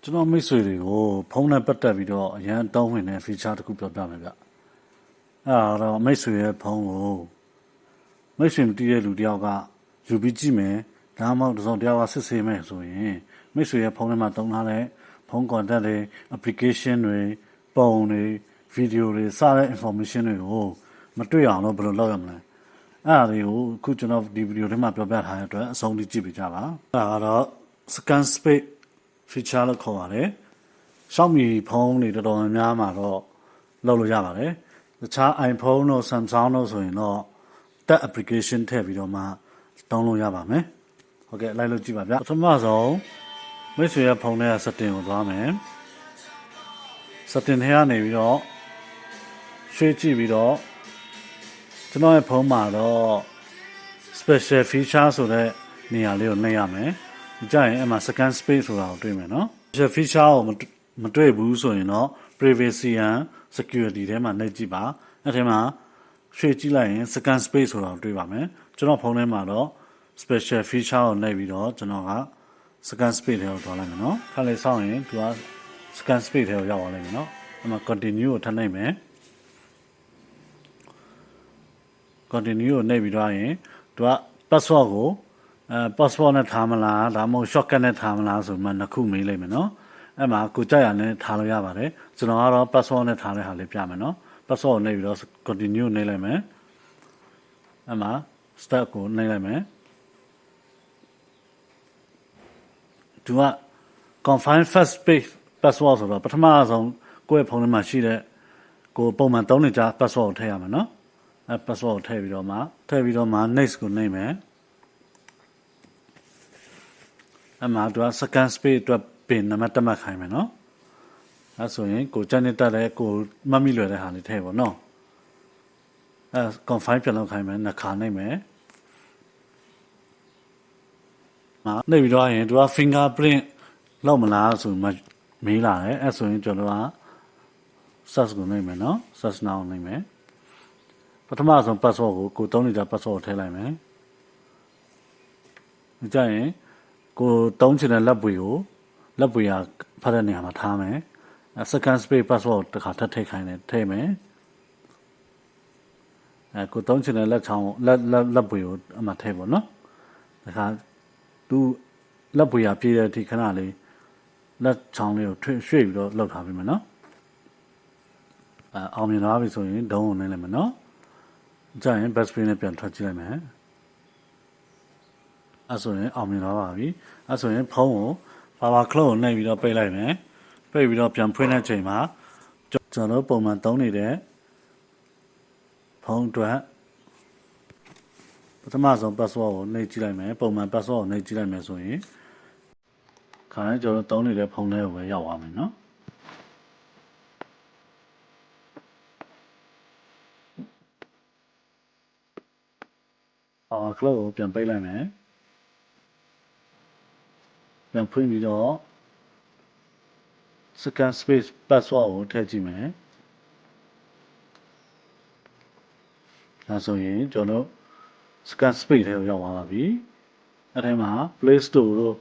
ကျွန်တော်မိတ်ဆွေတွေကိုဖုန်းနဲ့ပတ်သက်ပြီးတော့အရန်တောင်းဝင်တဲ့ feature တစ်ခုပြောပြမယ်ဗျ။အဲ့ဒါတော့မိတ်ဆွေရဲ့ဖုန်းကိုမိတ်ဆွေမတည်တဲ့လူတယောက်ကယူပြီးကြည့်မယ်။ဒါမှမဟုတ်တစ်စုံတစ်ယောက်ကစစ်ဆေးမယ်ဆိုရင်မိတ်ဆွေရဲ့ဖုန်းထဲမှာတုံးထားတဲ့ဖုန်း contact တွေ application တွေပုံတွေ video တွေစတဲ့ information တွေကိုမတွေ့အောင်လို့ဘယ်လိုလုပ်ရမလဲ။အဲ့ဒါတွေကိုအခုကျွန်တော်ဒီ video ထဲမှာပြောပြထားတဲ့အတွက်အဆုံးထိကြည့်ပေးကြပါ။အဲ့ဒါကတော့ scan space feature လို့ခေါ်ပါတယ်။ Xiaomi ဖုန်းတွေတော်တော်များများမှာတော့လုပ်လို့ရပါတယ်။တခြား iPhone တို့ Samsung တို့ဆိုရင်တော့ Tab application ထည့်ပြီးတော့မှတောင်းလို့ရပါမယ်။ဟုတ်ကဲ့လိုက်လို့ကြည့်ပါဗျ။ပထမဆုံးမိတ်ဆွေရဲ့ဖုန်းထဲက setting ကိုသွားမယ်။ setting ထဲကနေပြီးတော့ရွှေ့ကြည့်ပြီးတော့ကျွန်တော်ရဲ့ဖုန်းမှာတော့ special feature ဆိုတဲ့နေရာလေးကိုနှိပ်ရမယ်။ကြရင်အဲ့မှာ scan space ဆိုတာကိုတွေ့မယ်နော်။ special feature ကိုမတွေ့ဘူးဆိုရင်တော့ privacy and security ထဲမှာနှိပ်ကြည့်ပါ။အဲ့ထဲမှာရွှေ့ကြည့်လိုက်ရင် scan space ဆိုတာကိုတွေ့ပါမယ်။ကျွန်တော်ဖုန်းထဲမှာတော့ special feature ကိုနှိပ်ပြီးတော့ကျွန်တော်က scan space ထဲကိုသွားလိုက်မယ်နော်။ခါလေးစောင့်ရင်သူက scan space ထဲကိုရောက်သွားလိမ့်မယ်နော်။အဲ့မှာ continue ကိုထပ်နှိပ်မယ်။ continue ကိုနှိပ်ပြီးတော့ရင်သူက password ကိုpassport နဲ့ထားမလားဒါမှမဟုတ် shortcut နဲ့ထားမလားဆိုမှနှစ်ခုမေးလိုက်မယ်နော်အဲ့မှာကိုကြိုက်ရနဲ့ထားလို့ရပါတယ်ကျွန်တော်ကတော့ passport နဲ့ထားတဲ့ဟာလေးပြမယ်နော် passport ကိုနှိပ်ပြီးတော့ continue နှိပ်လိုက်မယ်အဲ့မှာ step ကိုနှိပ်လိုက်မယ်သူက confine first page password ဆိုတော့ပထမဆုံးကိုယ့်ရဲ့ဖုန်းထဲမှာရှိတဲ့ကိုပုံမှန်သုံးနေကြ password ကိုထည့်ရမယ်နော်အဲ password ကိုထည့်ပြီးတော့မှ next ကိုနှိပ်မယ်အမှသူက second space အတွက်ပင်နံပါတ်တက်မှတ်ခိုင်းမယ်နော်အဲဆိုရင်ကိုကြက်နေတက်တဲ့ကိုမှတ်မိလွယ်တဲ့ဟာလေးထည့်ပါနော်အဲ confine ပြန်လုပ်ခိုင်းမယ်နှစ်ခါနှိပ်မယ်နှိပ်ပြီးတော့ရင်သူက fingerprint လောက်မလားဆိုမှမေးလာတယ်အဲဆိုရင်ကျွန်တော်က search ကိုနှိပ်မယ်နော် search now နှိပ်မယ်ပထမဆုံး password ကိုသုံးနေကြ password ကိုထည့်လိုက်မယ်ကြရင်ကိုတုံးချင်တဲ့လက်ပွေကိုလက်ပွေရဖတ်တဲ့နေရာမှာထားမယ် second space password တခါထပ်ထည့်ခိုင်းတယ်ထည့်မယ်ကိုတုံးချင်တဲ့လက်ချောင်းလက်ပွေကိုအမှထည့်ပေါ့နော်တခါသူလက်ပွေရပြေးတဲ့အထိခဏလေးလက်ချောင်းလေးကိုရွှေ့ပြီးတော့လှုပ်ထားပေးမယ်နော်အောင်မြင်သွားပြီဆိုရင်ဒုံးကိုနှိပ်လိုက်မယ်နော်ကြရင် back screen နဲ့ပြန်ထွက်ကြည့်လိုက်မယ်အဲ့ဆိုရင်အောင်မြင်သွားပါပြီအဲ့ဆိုရင်ဖုန်းကို power clock ကိုနှိပ်ပြီးတော့ပိတ်လိုက်မယ်ပိတ်ပြီးတော့ပြန်ဖွင့်တဲ့အချိန်မှာကျွန်တော်ပုံမှန်သုံးနေတဲ့ဖုန်းအတွက်ပထမဆုံး password ကိုနှိပ်ကြည့်လိုက်မယ်ပုံမှန် password ကိုနှိပ်ကြည့်လိုက်မယ်ဆိုရင်ခါတိုင်းကျွန်တော်သုံးနေတဲ့ဖုန်းထဲကိုပဲရောက်သွားမယ်နော်power clock ကိုပြန်ပိတ်လိုက်မယ်ပြန်ဖွင့်ပြီးတော့ second space password ကိုထည့်ကြည့်မယ်ဒါဆိုရင်ကျွန်တော် second space ထဲကိုရောက်သွားပါပြီအဲ့ထဲမှာ Play Store တို့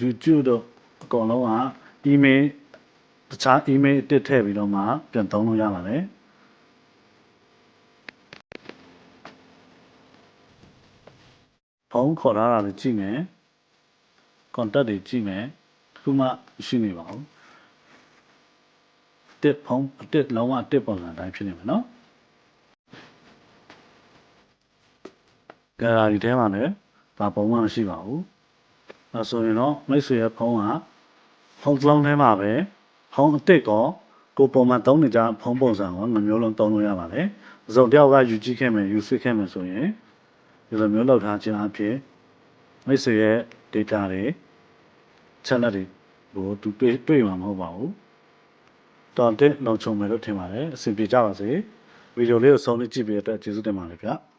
YouTube တို့အကုန်လုံးက email တခြား email အတစ်ထည့်ပြီးတော့မှပြန်သုံးလို့ရပါတယ်ဖုန်းခေါ်ထားတာလည်းကြည့်မယ် contact တွေကြည့်မယ်တစ်ခုမှရှိနေပါဘူးတစ်ဖုန်းအတစ်လုံးဝအတစ်ပုံစံတိုင်းဖြစ်နေမယ်နော်gallery ထဲမှာလည်းဘာပုံမှမရှိပါဘူးအဲဆိုရင်တော့မိတ်ဆွေရဲ့ဖုန်းကဖုန်းလုံးထဲမှာပဲဖုန်းအတစ်ကောကိုပုံမှန်သုံးနေကြဖုန်းပုံစံကိုနှမျိုးလုံးသုံးလို့ရပါတယ်။စုံတယောက်ကယူကြည့်ခဲ့မယ်ယူဆွေးခဲ့မယ်ဆိုရင်ဒီလိုမျိုးလောက်ထားခြင်းအဖြစ်မိတ်ဆွေရဲ့ data တွေ channel တွေကိုသူတွေ့မှာမဟုတ်ပါဘူး။တော်တဲ့လုံခြုံမယ်လို့ထင်ပါတယ်။အဆင်ပြေကြပါစေ။ဗီဒီယိုလေးကိုဆုံးဖြတ်ကြည့်ပြီးတဲ့အတွက်ကျေးဇူးတင်ပါတယ်ဗျာ။